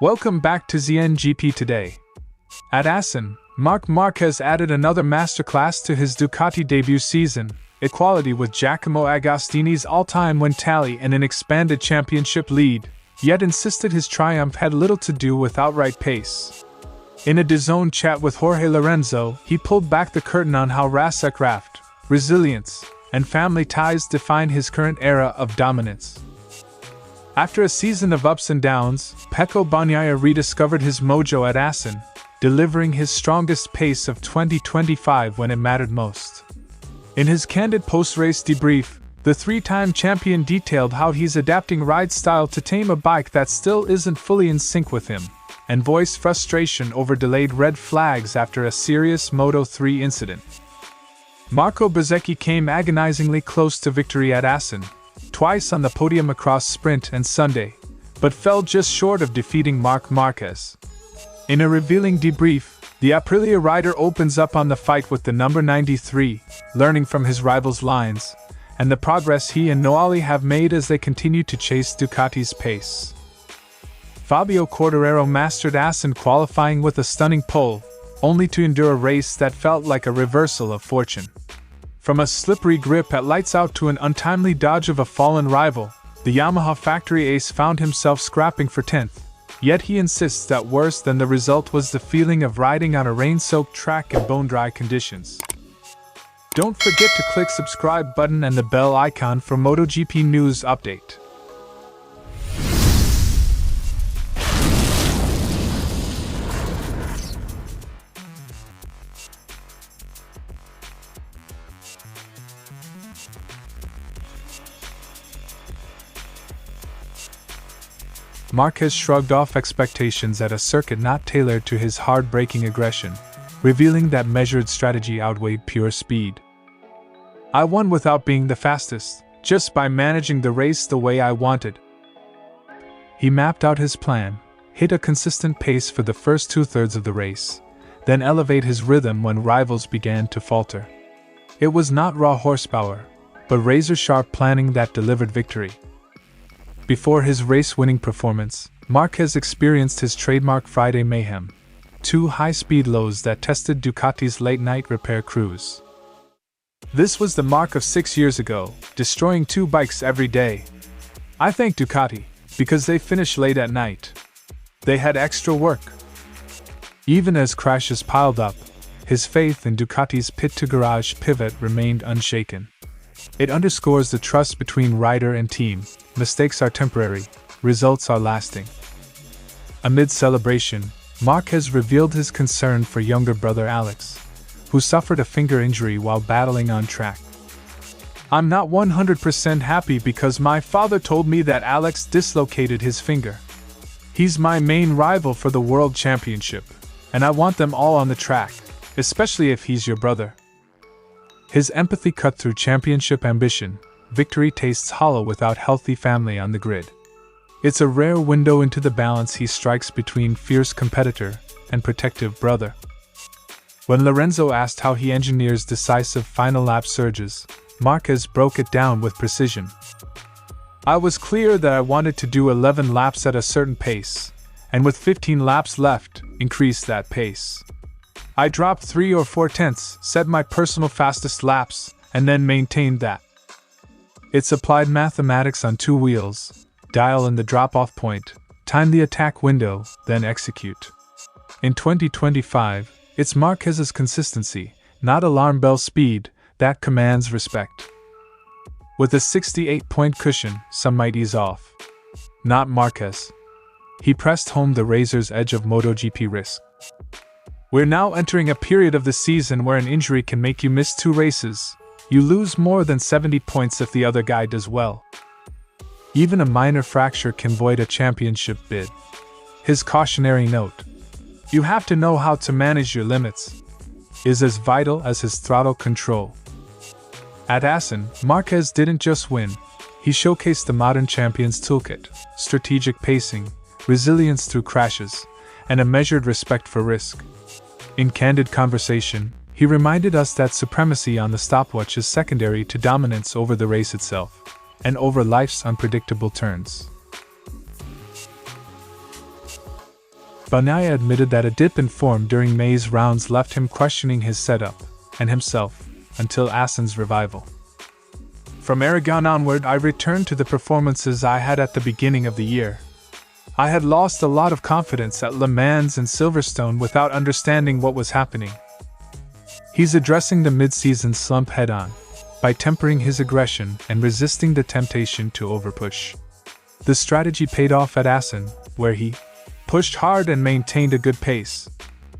Welcome back to DAZN GP today. At Assen, Marc Márquez added another masterclass to his Ducati debut season, equality with Giacomo Agostini's all-time win tally and an expanded championship lead, yet insisted his triumph had little to do with outright pace. In a DAZN chat with Jorge Lorenzo, he pulled back the curtain on how racecraft, resilience, and family ties define his current era of dominance. After a season of ups and downs, Pecco Bagnaia rediscovered his mojo at Asen, delivering his strongest pace of 2025 when it mattered most. In his candid post-race debrief, the three-time champion detailed how he's adapting ride style to tame a bike that still isn't fully in sync with him, and voiced frustration over delayed red flags after a serious Moto3 incident. Marco Bezzecchi came agonizingly close to victory at Asen, twice on the podium across Sprint and Sunday, but fell just short of defeating Marc Márquez. In a revealing debrief, the Aprilia rider opens up on the fight with the number 93, learning from his rival's lines, and the progress he and Noali have made as they continue to chase Ducati's pace. Fabio Quartararo mastered Asen qualifying with a stunning pole, only to endure a race that felt like a reversal of fortune. From a slippery grip at lights out to an untimely dodge of a fallen rival, the Yamaha factory ace found himself scrapping for 10th, yet he insists that worse than the result was the feeling of riding on a rain-soaked track in bone-dry conditions. Don't forget to click subscribe button and the bell icon for MotoGP news update. Márquez shrugged off expectations at a circuit not tailored to his hard-braking aggression, revealing that measured strategy outweighed pure speed. "I won without being the fastest, just by managing the race the way I wanted." He mapped out his plan, hit a consistent pace for the first two-thirds of the race, then elevate his rhythm when rivals began to falter. It was not raw horsepower, but razor-sharp planning that delivered victory. Before his race-winning performance, Márquez experienced his trademark Friday mayhem, two high-speed lows that tested Ducati's late-night repair crews. This was the Marc of 6 years ago, destroying two bikes every day. I thank Ducati, because they finished late at night. They had extra work. Even as crashes piled up, his faith in Ducati's pit-to-garage pivot remained unshaken. It underscores the trust between rider and team. Mistakes are temporary, results are lasting. Amid celebration, Márquez revealed his concern for younger brother Alex, who suffered a finger injury while battling on track. "I'm not 100% happy because my father told me that Alex dislocated his finger. He's my main rival for the World Championship, and I want them all on the track, especially if he's your brother." His empathy cut through championship ambition. Victory tastes hollow without healthy family on the grid. It's a rare window into the balance he strikes between fierce competitor and protective brother. When Lorenzo asked how he engineers decisive final lap surges, Márquez broke it down with precision. "I was clear that I wanted to do 11 laps at a certain pace, and with 15 laps left, increase that pace. I dropped 3 or 4 tenths, set my personal fastest laps, and then maintained that. It's applied mathematics on two wheels, dial in the drop-off point, time the attack window, then execute." In 2025, it's Márquez's consistency, not alarm bell speed, that commands respect. With a 68-point cushion, some might ease off. Not Márquez. He pressed home the razor's edge of MotoGP risk. "We're now entering a period of the season where an injury can make you miss 2 races. You lose more than 70 points if the other guy does well. Even a minor fracture can void a championship bid." His cautionary note, "You have to know how to manage your limits," is as vital as his throttle control. At Asen, Márquez didn't just win, he showcased the modern champion's toolkit: strategic pacing, resilience through crashes, and a measured respect for risk. In candid conversation, he reminded us that supremacy on the stopwatch is secondary to dominance over the race itself, and over life's unpredictable turns. Bagnaia admitted that a dip in form during May's rounds left him questioning his setup and himself until Assen's revival. From Aragon onward, I returned to the performances I had at the beginning of the year. I had lost a lot of confidence at Le Mans and Silverstone without understanding what was happening. He's addressing the mid-season slump head-on, by tempering his aggression and resisting the temptation to overpush. The strategy paid off at Assen, where he pushed hard and maintained a good pace,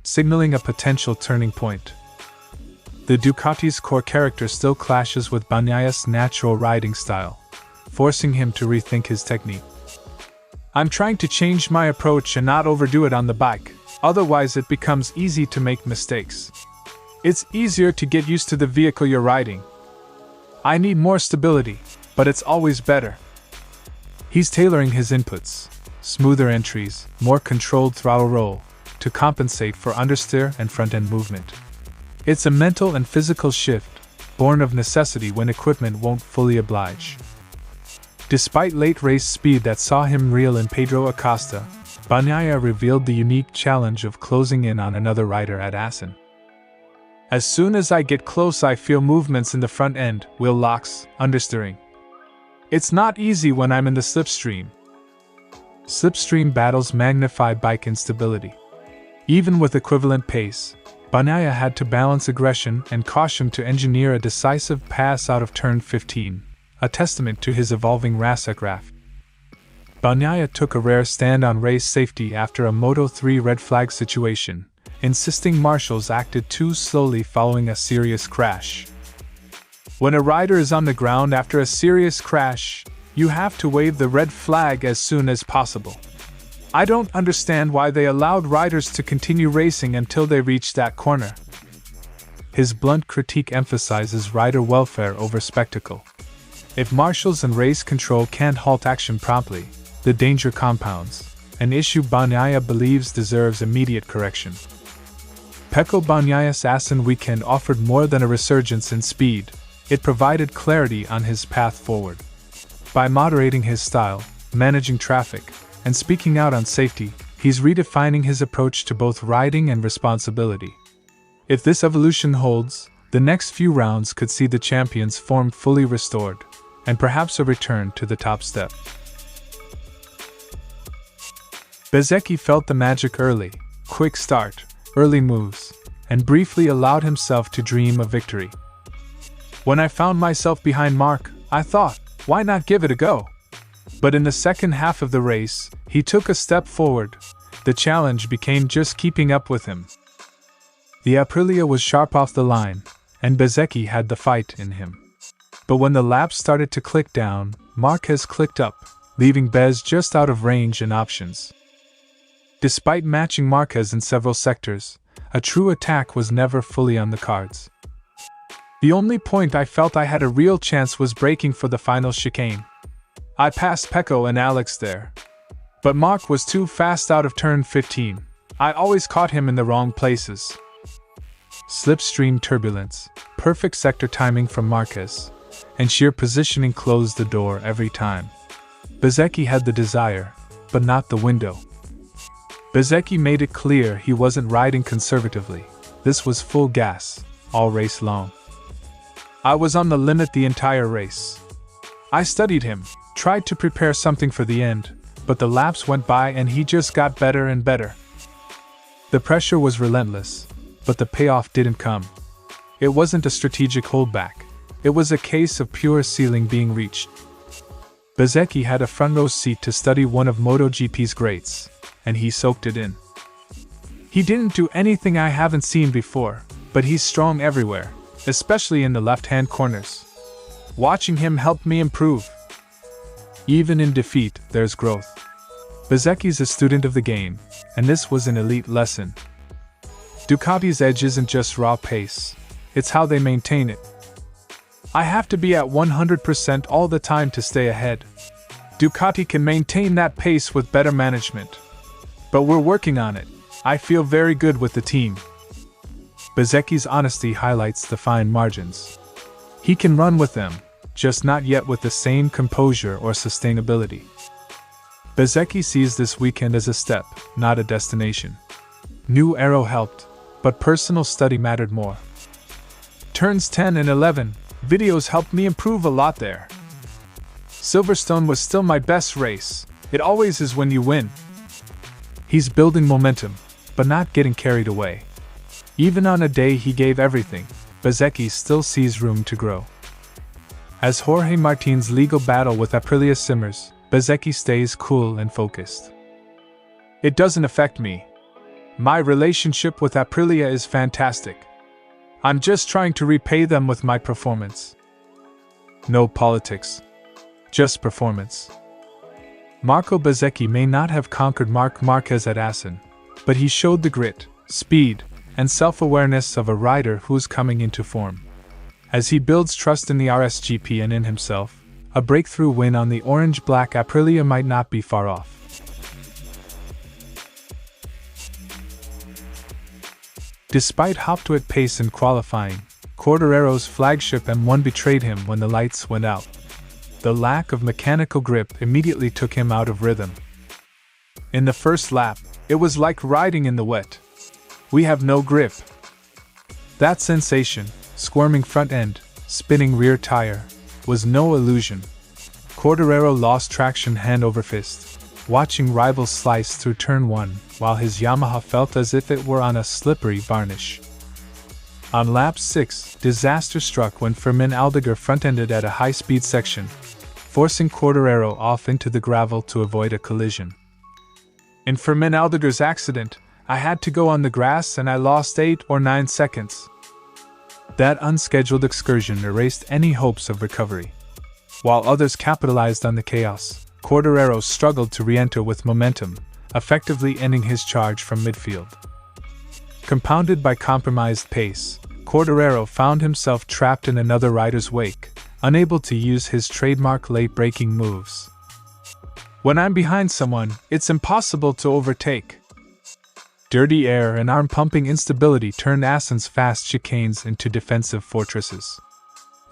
signaling a potential turning point. The Ducati's core character still clashes with Bagnaia's natural riding style, forcing him to rethink his technique. I'm trying to change my approach and not overdo it on the bike, otherwise it becomes easy to make mistakes. It's easier to get used to the vehicle you're riding. I need more stability, but it's always better. He's tailoring his inputs, smoother entries, more controlled throttle roll, to compensate for understeer and front-end movement. It's a mental and physical shift, born of necessity when equipment won't fully oblige. Despite late race speed that saw him reel in Pedro Acosta, Bagnaia revealed the unique challenge of closing in on another rider at Asen. As soon as I get close, I feel movements in the front end, wheel locks, understeering. It's not easy when I'm in the slipstream. Slipstream battles magnify bike instability. Even with equivalent pace, Bagnaia had to balance aggression and caution to engineer a decisive pass out of turn 15, a testament to his evolving racecraft. Bagnaia took a rare stand on race safety after a Moto3 red flag situation, insisting marshals acted too slowly following a serious crash. When a rider is on the ground after a serious crash, you have to wave the red flag as soon as possible. I don't understand why they allowed riders to continue racing until they reached that corner. His blunt critique emphasizes rider welfare over spectacle. If marshals and race control can't halt action promptly, the danger compounds, an issue Bagnaia believes deserves immediate correction. Pecco Bagnaia's Asen weekend offered more than a resurgence in speed, it provided clarity on his path forward. By moderating his style, managing traffic, and speaking out on safety, he's redefining his approach to both riding and responsibility. If this evolution holds, the next few rounds could see the champion's form fully restored, and perhaps a return to the top step. Bezzecchi felt the magic early, quick start, early moves, and briefly allowed himself to dream of victory. When I found myself behind Marc, I thought, why not give it a go? But in the second half of the race, he took a step forward. The challenge became just keeping up with him. The Aprilia was sharp off the line, and Bezzecchi had the fight in him. But when the laps started to click down, Marquez clicked up, leaving Bez just out of range and options. Despite matching Marquez in several sectors, a true attack was never fully on the cards. The only point I felt I had a real chance was braking for the final chicane. I passed Pecco and Alex there. But Marc was too fast out of turn 15. I always caught him in the wrong places. Slipstream turbulence, perfect sector timing from Marquez, and sheer positioning closed the door every time. Bezzecchi had the desire, but not the window. Bezzecchi made it clear he wasn't riding conservatively. This was full gas, all race long. I was on the limit the entire race. I studied him, tried to prepare something for the end, but the laps went by and he just got better and better. The pressure was relentless, but the payoff didn't come. It wasn't a strategic holdback. It was a case of pure ceiling being reached. Bezzecchi had a front row seat to study one of MotoGP's greats, and he soaked it in. He didn't do anything I haven't seen before, but he's strong everywhere, especially in the left-hand corners. Watching him helped me improve. Even in defeat, there's growth. Bezzecchi's a student of the game, and this was an elite lesson. Ducati's edge isn't just raw pace, it's how they maintain it. I have to be at 100% all the time to stay ahead. Ducati can maintain that pace with better management. But we're working on it. I feel very good with the team. Bezzecchi's honesty highlights the fine margins. He can run with them, just not yet with the same composure or sustainability. Bezzecchi sees this weekend as a step, not a destination. New aero helped, but personal study mattered more. Turns 10 and 11, videos helped me improve a lot there. Silverstone was still my best race. It always is when you win. He's building momentum, but not getting carried away. Even on a day he gave everything, Bezzecchi still sees room to grow. As Jorge Martin's legal battle with Aprilia simmers, Bezzecchi stays cool and focused. It doesn't affect me. My relationship with Aprilia is fantastic. I'm just trying to repay them with my performance. No politics. Just performance. Marco Bezzecchi may not have conquered Marc Marquez at Assen, but he showed the grit, speed, and self-awareness of a rider who's coming into form. As he builds trust in the RSGP and in himself, a breakthrough win on the orange-black Aprilia might not be far off. Despite hop-to-it pace in qualifying, Quartararo's flagship M1 betrayed him when the lights went out. The lack of mechanical grip immediately took him out of rhythm. In the first lap, it was like riding in the wet. We have no grip. That sensation, squirming front end, spinning rear tire, was no illusion. Quartararo lost traction hand over fist, watching rivals slice through turn 1, while his Yamaha felt as if it were on a slippery varnish. On lap 6, disaster struck when Fermin Aldeguer front-ended at a high-speed section, forcing Quartararo off into the gravel to avoid a collision. In Fermin Aldeguer's accident, I had to go on the grass and I lost 8 or 9 seconds. That unscheduled excursion erased any hopes of recovery. While others capitalized on the chaos, Quartararo struggled to re-enter with momentum, effectively ending his charge from midfield. Compounded by compromised pace, Quartararo found himself trapped in another rider's wake, unable to use his trademark late-braking moves. When I'm behind someone, it's impossible to overtake. Dirty air and arm-pumping instability turned Assen's fast chicanes into defensive fortresses.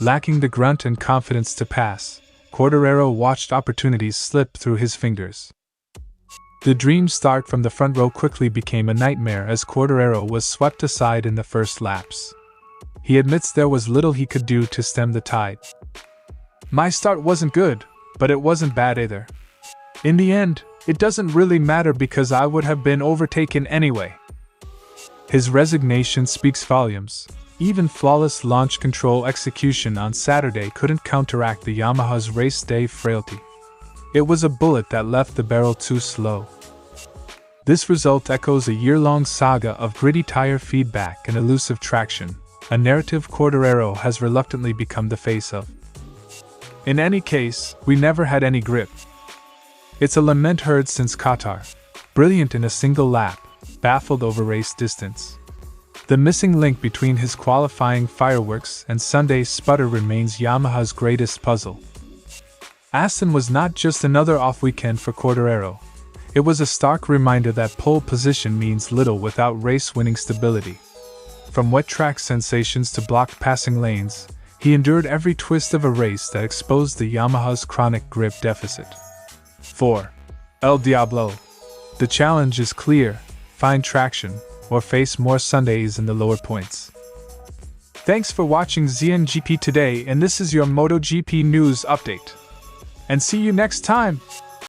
Lacking the grunt and confidence to pass, Quartararo watched opportunities slip through his fingers. The dream start from the front row quickly became a nightmare as Quartararo was swept aside in the first laps. He admits there was little he could do to stem the tide. My start wasn't good, but it wasn't bad either. In the end, it doesn't really matter because I would have been overtaken anyway. His resignation speaks volumes. Even flawless launch control execution on Saturday couldn't counteract the Yamaha's race day frailty. It was a bullet that left the barrel too slow. This result echoes a year-long saga of gritty tire feedback and elusive traction, a narrative Quartararo has reluctantly become the face of. In any case, we never had any grip. It's a lament heard since Qatar, brilliant in a single lap, baffled over race distance. The missing link between his qualifying fireworks and Sunday's sputter remains Yamaha's greatest puzzle. Asen was not just another off-weekend for Quartararo. It was a stark reminder that pole position means little without race-winning stability. From wet track sensations to blocked passing lanes, he endured every twist of a race that exposed the Yamaha's chronic grip deficit. 4. El Diablo. The challenge is clear: find traction, or face more Sundays in the lower points. Thanks for watching ZNGP today, and this is your MotoGP news update. And see you next time!